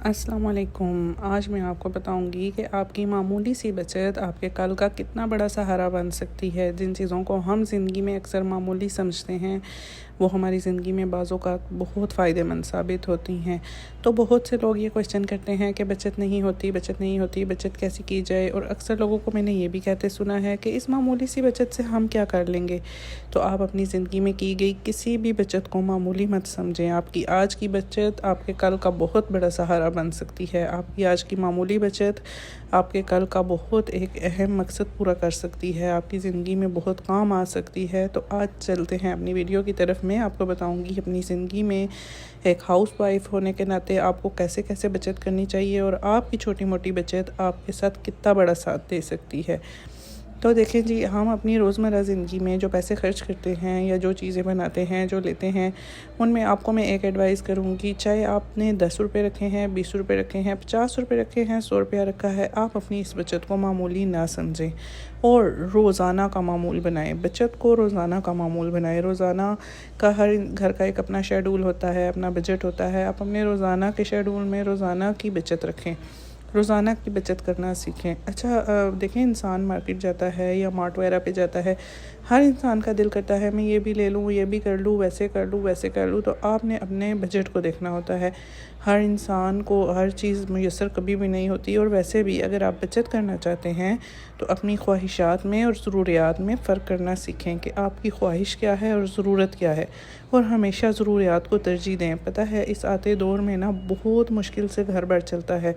अस्सलाम वालेकुम। आज मैं आपको बताऊंगी कि आपकी मामूली सी बचत आपके कल का कितना बड़ा सहारा बन सकती है। जिन चीज़ों को हम ज़िंदगी में अक्सर मामूली समझते हैं वो हमारी ज़िंदगी में बाज़ों का बहुत फ़ायदेमंद साबित होती हैं। तो बहुत से लोग ये क्वेश्चन करते हैं कि बचत नहीं होती, बचत नहीं होती, बचत कैसे की जाए। और अक्सर लोगों को मैंने ये भी कहते सुना है कि इस मामूली सी बचत से हम क्या कर लेंगे। तो आप अपनी ज़िंदगी में की गई किसी भी बचत को मामूली मत समझें। आपकी आज की बचत आपके कल का बहुत बड़ा सहारा बन सकती है। आपकी आज की मामूली बचत आपके कल का बहुत एक अहम मकसद पूरा कर सकती है, आपकी ज़िंदगी में बहुत काम आ सकती है। तो आज चलते हैं अपनी वीडियो की तरफ। मैं आपको बताऊंगी अपनी ज़िंदगी में एक हाउस वाइफ होने के नाते आपको कैसे कैसे बचत करनी चाहिए और आपकी छोटी मोटी बचत आपके साथ कितना बड़ा साथ दे सकती है। तो देखें जी, हम अपनी रोज़मर्रा ज़िंदगी में जो पैसे खर्च करते हैं या जो चीज़ें बनाते हैं, जो लेते हैं, उनमें आपको मैं एक एडवाइस करूँगी। चाहे आपने 10 रुपये रखे हैं, 20 रुपये रखे हैं, 50 रुपये रखे हैं, 100 रुपया रखा है, आप अपनी इस बचत को मामूली ना समझें और रोज़ाना का मामूल बनाएं। बचत को रोज़ाना का मामूल बनाएं। रोज़ाना का हर घर का एक अपना शेड्यूल होता है, अपना बजट होता है। आप अपने रोज़ाना के शेड्यूल में रोज़ाना की बचत रखें, रोज़ाना की बचत करना सीखें। अच्छा, देखें, इंसान मार्केट जाता है या मार्ट वगैरह पे जाता है, हर इंसान का दिल करता है मैं ये भी ले लूँ, ये भी कर लूँ, वैसे कर लूँ, वैसे कर लूँ। तो आपने अपने बजट को देखना होता है। हर इंसान को हर चीज़ मुयस्सर कभी भी नहीं होती। और वैसे भी अगर आप बचत करना चाहते हैं तो अपनी ख्वाहिशात में और ज़रूरियात में फ़र्क करना सीखें कि आपकी ख्वाहिश क्या है और ज़रूरत क्या है, और हमेशा ज़रूरियात को तरजीह दें। पता है, इस आते दौर में ना बहुत मुश्किल से घर बार चलता है।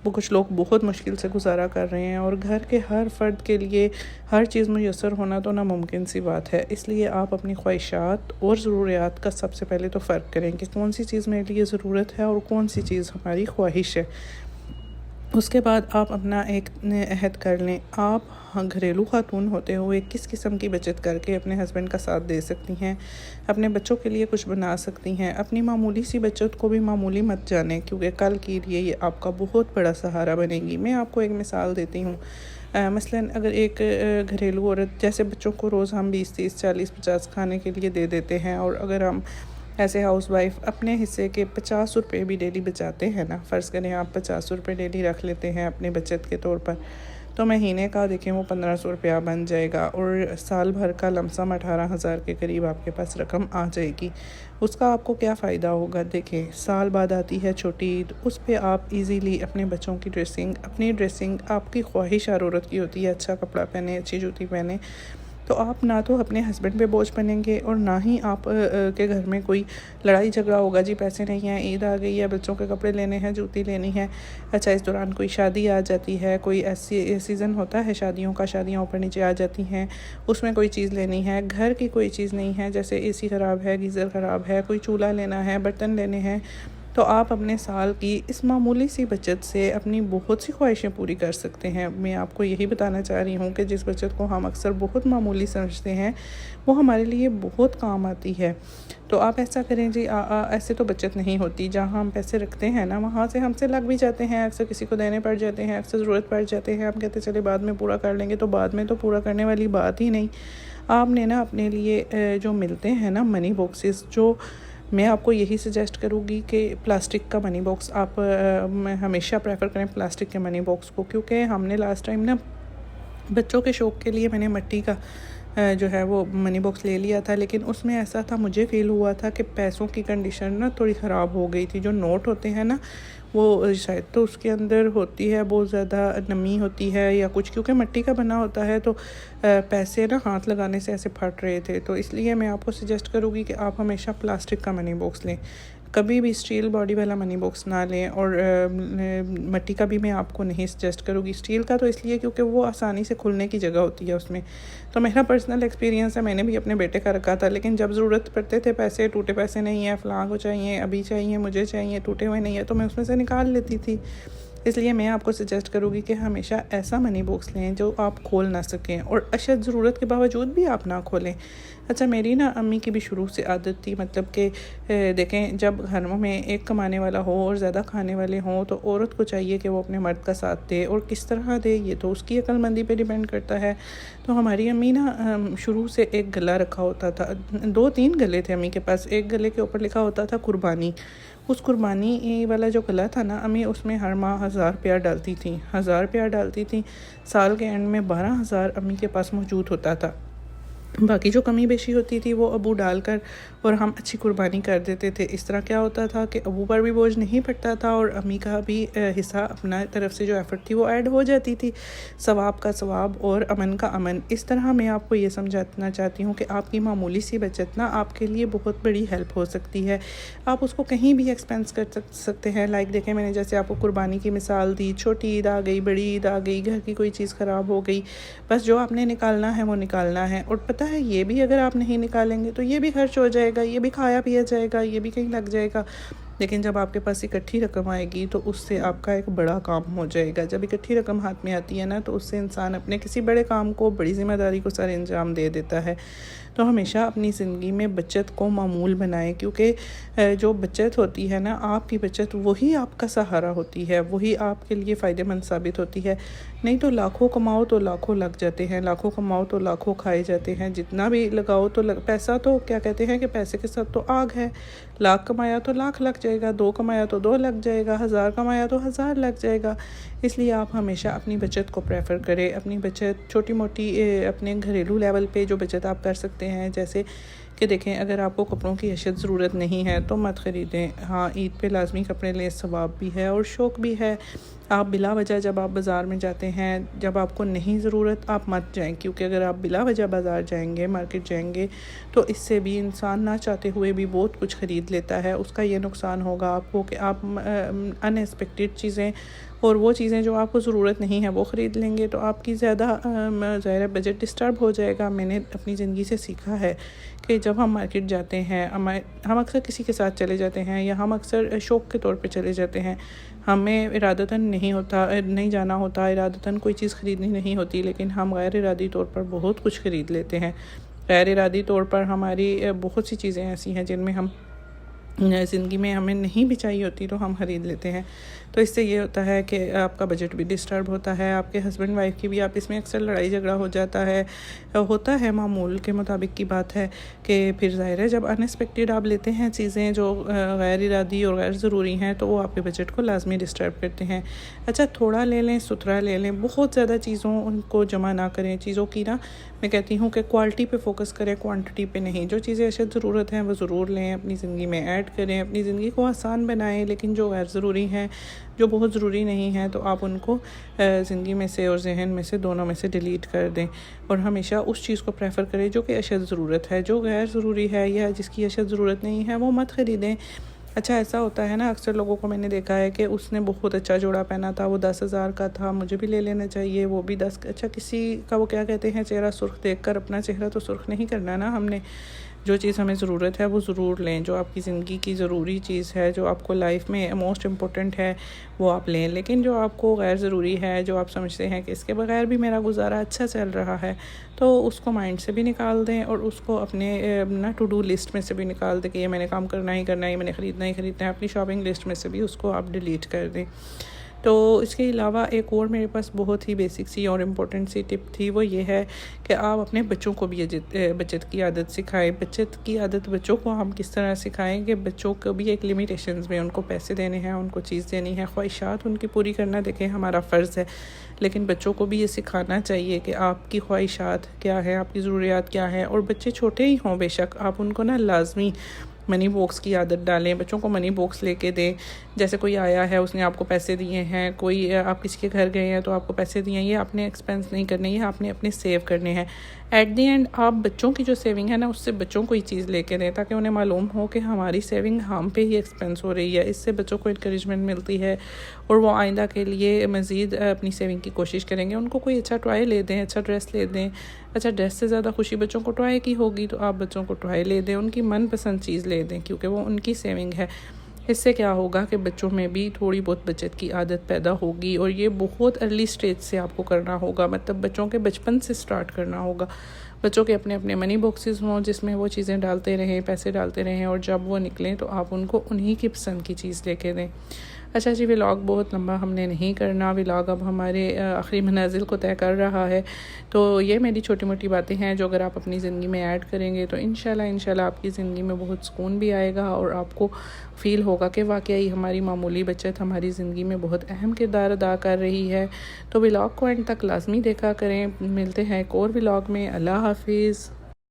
वो कुछ लोग बहुत मुश्किल से गुजारा कर रहे हैं और घर के हर फ़र्द के लिए हर चीज़ मुयस्सर होना तो नामुमकिन सी बात है। इसलिए आप अपनी ख्वाहिशात और ज़रूरियात का सबसे पहले तो फ़र्क करें कि कौन सी चीज़ मेरे लिए ज़रूरत है और कौन सी चीज़ हमारी ख्वाहिश है। उसके बाद आप अपना एक अहद कर लें, आप घरेलू खातून होते हुए किस किस्म की बचत करके अपने हस्बैंड का साथ दे सकती हैं, अपने बच्चों के लिए कुछ बना सकती हैं। अपनी मामूली सी बचत को भी मामूली मत जानें, क्योंकि कल के लिए ये आपका बहुत बड़ा सहारा बनेगी। मैं आपको एक मिसाल देती हूँ। मसलन अगर एक घरेलू औरत, जैसे बच्चों को रोज़ हम 20, 30, 40, 50 खाने के लिए दे देते हैं, और अगर हम ऐसे हाउस वाइफ अपने हिस्से के 50 रुपये भी डेली बचाते हैं ना, फ़र्ज़ करें आप 50 रुपये डेली रख लेते हैं अपने बचत के तौर पर, तो महीने का देखें वो 1500 रुपया बन जाएगा और साल भर का लमसम 18,000 के करीब आपके पास रकम आ जाएगी। उसका आपको क्या फ़ायदा होगा? देखें, साल बाद आती है छोटी ईद, उस पर आप इजीली अपने बच्चों की ड्रेसिंग, अपनी ड्रेसिंग, आपकी ख्वाहिश औरत की होती है अच्छा कपड़ा पहने, अच्छी जूती पहने, तो आप ना तो अपने हस्बैंड पे बोझ बनेंगे और ना ही आप के घर में कोई लड़ाई झगड़ा होगा, जी पैसे नहीं हैं, ईद आ गई है, बच्चों के कपड़े लेने हैं, जूती लेनी है। अच्छा, इस दौरान कोई शादी आ जाती है, कोई ऐसी सीज़न होता है शादियों का, शादियाँ ऊपर नीचे आ जाती हैं, उसमें कोई चीज़ लेनी है, घर की कोई चीज़ नहीं है, जैसे एसी ख़राब है, गीज़र ख़राब है, कोई चूल्हा लेना है, बर्तन लेने हैं, तो आप अपने साल की इस मामूली सी बचत से अपनी बहुत सी ख्वाहिशें पूरी कर सकते हैं। मैं आपको यही बताना चाह रही हूँ कि जिस बचत को हम अक्सर बहुत मामूली समझते हैं वो हमारे लिए बहुत काम आती है। तो आप ऐसा करें जी, ऐसे तो बचत नहीं होती। जहाँ हम पैसे रखते हैं ना, वहाँ से हमसे लग भी जाते हैं, अक्सर किसी को देने पड़ जाते हैं, अक्सर ज़रूरत पड़ जाते हैं, हम कहते चले बाद में पूरा कर लेंगे, तो बाद में तो पूरा करने वाली बात ही नहीं। आपने ना अपने लिए जो मिलते हैं ना मनी बॉक्सेस, जो मैं आपको यही सजेस्ट करूँगी कि प्लास्टिक का मनी बॉक्स आप हमेशा प्रेफर करें प्लास्टिक के मनी बॉक्स को, क्योंकि हमने लास्ट टाइम ना बच्चों के शौक़ के लिए मैंने मिट्टी का जो है वो मनी बॉक्स ले लिया था, लेकिन उसमें ऐसा था, मुझे फ़ील हुआ था कि पैसों की कंडीशन ना थोड़ी ख़राब हो गई थी। जो नोट होते हैं ना, वो शायद तो उसके अंदर होती है बहुत ज़्यादा नमी होती है या कुछ, क्योंकि मिट्टी का बना होता है, तो पैसे ना हाथ लगाने से ऐसे फट रहे थे। तो इसलिए मैं आपको सजेस्ट करूँगी कि आप हमेशा प्लास्टिक का मनी बॉक्स लें, कभी भी स्टील बॉडी वाला मनी बॉक्स ना लें। और मिट्टी का भी मैं आपको नहीं सजेस्ट करूँगी। स्टील का तो इसलिए क्योंकि वो आसानी से खुलने की जगह होती है उसमें। तो मेरा पर्सनल एक्सपीरियंस है, मैंने भी अपने बेटे का रखा था, लेकिन जब ज़रूरत पड़ते थे, पैसे टूटे पैसे नहीं है, फ़लाँ को चाहिए, अभी चाहिए, मुझे चाहिए, टूटे हुए नहीं है, तो मैं उसमें से निकाल लेती थी। इसलिए मैं आपको सजेस्ट करूँगी कि हमेशा ऐसा मनी बॉक्स लें जो आप खोल ना सकें, और अशद ज़रूरत के बावजूद भी आप ना खोलें। अच्छा, मेरी ना अम्मी की भी शुरू से आदत थी, मतलब कि देखें, जब घर में एक कमाने वाला हो और ज़्यादा खाने वाले हों, तो औरत को चाहिए कि वो अपने मर्द का साथ दे, और किस तरह दे ये तो उसकी अक्लमंदी पे डिपेंड करता है। तो हमारी अम्मी ना शुरू से एक गला रखा होता था, 2-3 गले थे अम्मी के पास। एक गले के ऊपर लिखा होता था कुर्बानी, उस कुर्बानी वाला जो गला था ना, अम्मी उसमें हर माह 1000 रुपया डालती थी, 1000 रुपया डालती थी। साल के एंड में 12,000 अम्मी के पास मौजूद होता था। बाकी जो कमी बेशी होती थी वो अबू डालकर और हम अच्छी कुर्बानी कर देते थे। इस तरह क्या होता था कि अबू पर भी बोझ नहीं पड़ता था और अम्मी का भी हिस्सा अपना तरफ से जो एफ़र्ट थी वो ऐड हो जाती थी। सवाब का सवाब और अमन का अमन। इस तरह मैं आपको ये समझाना चाहती हूँ कि आपकी मामूली सी बचत ना आपके लिए बहुत बड़ी हेल्प हो सकती है। आप उसको कहीं भी एक्सपेंस कर सकते हैं। लाइक देखें, मैंने जैसे आपको कुर्बानी की मिसाल दी, छोटी ईद आ गई, बड़ी ईद आ गई, घर की कोई चीज़ ख़राब हो गई, बस जो आपने निकालना है वो निकालना है। और पता है, ये भी अगर आप नहीं निकालेंगे तो ये भी खर्च हो जाएगा, ये भी खाया पिया जाएगा, ये भी कहीं लग जाएगा। लेकिन जब आपके पास इकट्ठी रकम आएगी तो उससे आपका एक बड़ा काम हो जाएगा। जब इकट्ठी रकम हाथ में आती है ना, तो उससे इंसान अपने किसी बड़े काम को, बड़ी ज़िम्मेदारी को सर अंजाम दे देता है। तो हमेशा अपनी ज़िंदगी में बचत को मामूल बनाएं, क्योंकि जो बचत होती है ना, आपकी बचत वही आपका सहारा होती है, वही आपके लिए फ़ायदेमंद साबित होती है। नहीं तो लाखों कमाओ तो लाखों लग जाते हैं, लाखों कमाओ तो लाखों खाए जाते हैं। जितना भी लगाओ तो पैसा तो क्या कहते हैं कि पैसे के साथ तो आग है। लाख कमाया तो लाख लग जाएगा, 2 कमाया तो 2 लग जाएगा, 1000 कमाया तो 1000 लग जाएगा। इसलिए आप हमेशा अपनी बचत को प्रेफर करें। अपनी बचत छोटी मोटी अपने घरेलू लेवल पे जो बचत आप कर सकते हैं, जैसे कि देखें, अगर आपको कपड़ों की अशद ज़रूरत नहीं है तो मत ख़रीदें। हाँ, ईद पे लाजमी कपड़े लें, सवाब भी है और शौक़ भी है। आप बिला वजह जब आप बाज़ार में जाते हैं, जब आपको नहीं ज़रूरत, आप मत जाएं, क्योंकि अगर आप बिला वजह बाज़ार जाएंगे, मार्केट जाएंगे, तो इससे भी इंसान ना चाहते हुए भी बहुत कुछ ख़रीद लेता है। उसका ये नुकसान होगा आपको कि आप अनएक्सपेक्टेड चीज़ें और वो चीज़ें जो आपको ज़रूरत नहीं है वो ख़रीद लेंगे, तो आपकी ज़्यादा ज़ाहिर बजट डिस्टर्ब हो जाएगा। मैंने अपनी ज़िंदगी से सीखा है कि जब हम मार्केट जाते हैं, हम अक्सर किसी के साथ चले जाते हैं या हम अक्सर शौक़ के तौर पे चले जाते हैं। हमें इरादतन नहीं जाना होता, इरादतन कोई चीज़ ख़रीदनी नहीं होती, लेकिन हम गैर इरादी तौर पर बहुत कुछ ख़रीद लेते हैं। गैर इरादी तौर पर हमारी बहुत सी चीज़ें ऐसी हैं जिनमें हम ज़िंदगी में हमें नहीं भी चाहिए होती तो हम ख़रीद लेते हैं। तो इससे ये होता है कि आपका बजट भी डिस्टर्ब होता है, आपके हस्बैंड वाइफ की भी आपस में अक्सर लड़ाई झगड़ा हो जाता है। मामूल के मुताबिक की बात है कि फिर ज़ाहिर है जब अनएक्सपेक्टेड आप लेते हैं चीज़ें जो गैर इरादी और गैर ज़रूरी हैं, तो वो आपके बजट को लाजमी डिस्टर्ब करते हैं। अच्छा, थोड़ा ले लें, सुथरा ले लें, बहुत ज़्यादा चीज़ों उनको जमा ना करें। चीज़ों की ना, मैं कहती हूँ कि क्वालिटी पे फोकस करें, क्वांटिटी पे नहीं। जो चीज़ें अशद ज़रूरत हैं वो ज़रूर लें, अपनी ज़िंदगी में ऐड करें, अपनी ज़िंदगी को आसान बनाएं। लेकिन जो गैर ज़रूरी हैं, जो बहुत ज़रूरी नहीं है, तो आप उनको ज़िंदगी में से और जहन में से, दोनों में से डिलीट कर दें। और हमेशा उस चीज़ को प्रेफर करें जो कि अशद ज़रूरत है। जो गैर ज़रूरी है या जिसकी अशद ज़रूरत नहीं है वो मत ख़रीदें। अच्छा, ऐसा होता है ना, अक्सर लोगों को मैंने देखा है कि उसने बहुत अच्छा जोड़ा पहना था, वो 10,000 का था, मुझे भी ले लेना चाहिए, वो भी 10। अच्छा, किसी का वो क्या कहते हैं, चेहरा सुर्ख देखकर अपना चेहरा तो सुर्ख नहीं करना ना हमने। जो चीज़ हमें ज़रूरत है वो ज़रूर लें। जो आपकी ज़िंदगी की ज़रूरी चीज़ है, जो आपको लाइफ में मोस्ट इम्पोर्टेंट है, वो आप लें। लेकिन जो आपको गैर ज़रूरी है, जो आप समझते हैं कि इसके बगैर भी मेरा गुजारा अच्छा चल रहा है, तो उसको माइंड से भी निकाल दें और उसको अपने ना टू डू लिस्ट में से भी निकाल दें कि ये मैंने काम करना ही करना है, ये मैंने ख़रीदना ही ख़रीदना है। अपनी शॉपिंग लिस्ट में से भी उसको आप डिलीट कर दें। तो इसके अलावा एक और मेरे पास बहुत ही बेसिक सी और इम्पोर्टेंट सी टिप थी, वो ये है कि आप अपने बच्चों को भी बचत की आदत सिखाएं। बचत की आदत बच्चों को हम किस तरह सिखाएं कि बच्चों को भी एक लिमिटेशंस में उनको पैसे देने हैं, उनको चीज़ देनी है, ख्वाहिशात उनकी पूरी करना देखें हमारा फ़र्ज़ है, लेकिन बच्चों को भी ये सिखाना चाहिए कि आपकी ख्वाहिशात क्या है, आपकी ज़रूरियात क्या है। और बच्चे छोटे ही हों बेशक, आप उनको ना लाजमी मनी बॉक्स की आदत डालें। बच्चों को मनी बॉक्स लेके दें। जैसे कोई आया है, उसने आपको पैसे दिए हैं, कोई आप किसी के घर गए हैं तो आपको पैसे दिए हैं, ये आपने एक्सपेंस नहीं करने, ये आपने अपने सेव करने हैं। एट द एंड आप बच्चों की जो सेविंग है ना, उससे बच्चों को ही चीज़ लेके दें, ताकि उन्हें मालूम हो कि हमारी सेविंग हम पे ही एक्सपेंस हो रही है। इससे बच्चों को इंकरेजमेंट मिलती है और वो आइंदा के लिए मज़ीद अपनी सेविंग की कोशिश करेंगे। उनको कोई अच्छा टॉय ले दें, अच्छा ड्रेस ले दें। अच्छा, ड्रेस से ज़्यादा खुशी बच्चों को टॉय की होगी, तो आप बच्चों को टॉय ले दें, उनकी मनपसंद चीज़ ले दें, क्योंकि वो उनकी सेविंग है। इससे क्या होगा कि बच्चों में भी थोड़ी बहुत बचत की आदत पैदा होगी। और ये बहुत अर्ली स्टेज से आपको करना होगा, मतलब बच्चों के बचपन से स्टार्ट करना होगा। बच्चों के अपने अपने मनी बॉक्सेस हों जिसमें वो चीज़ें डालते रहें, पैसे डालते रहें, और जब वो निकलें तो आप उनको उन्हीं की पसंद की चीज़ लेके दें। अच्छा जी, व्लॉग बहुत लंबा हमने नहीं करना। व्लॉग अब हमारे आखिरी मंजिल को तय कर रहा है। तो ये मेरी छोटी मोटी बातें हैं जो अगर आप अपनी ज़िंदगी में ऐड करेंगे तो इंशाल्लाह आपकी ज़िंदगी में बहुत सुकून भी आएगा और आपको फ़ील होगा कि वाकई हमारी मामूली बचत हमारी ज़िंदगी में बहुत अहम किरदार अदा कर रही है। तो व्लॉग को एंड तक लाजमी देखा करें। मिलते हैं एक और व्लॉग में। अल्लाह हाफिज़।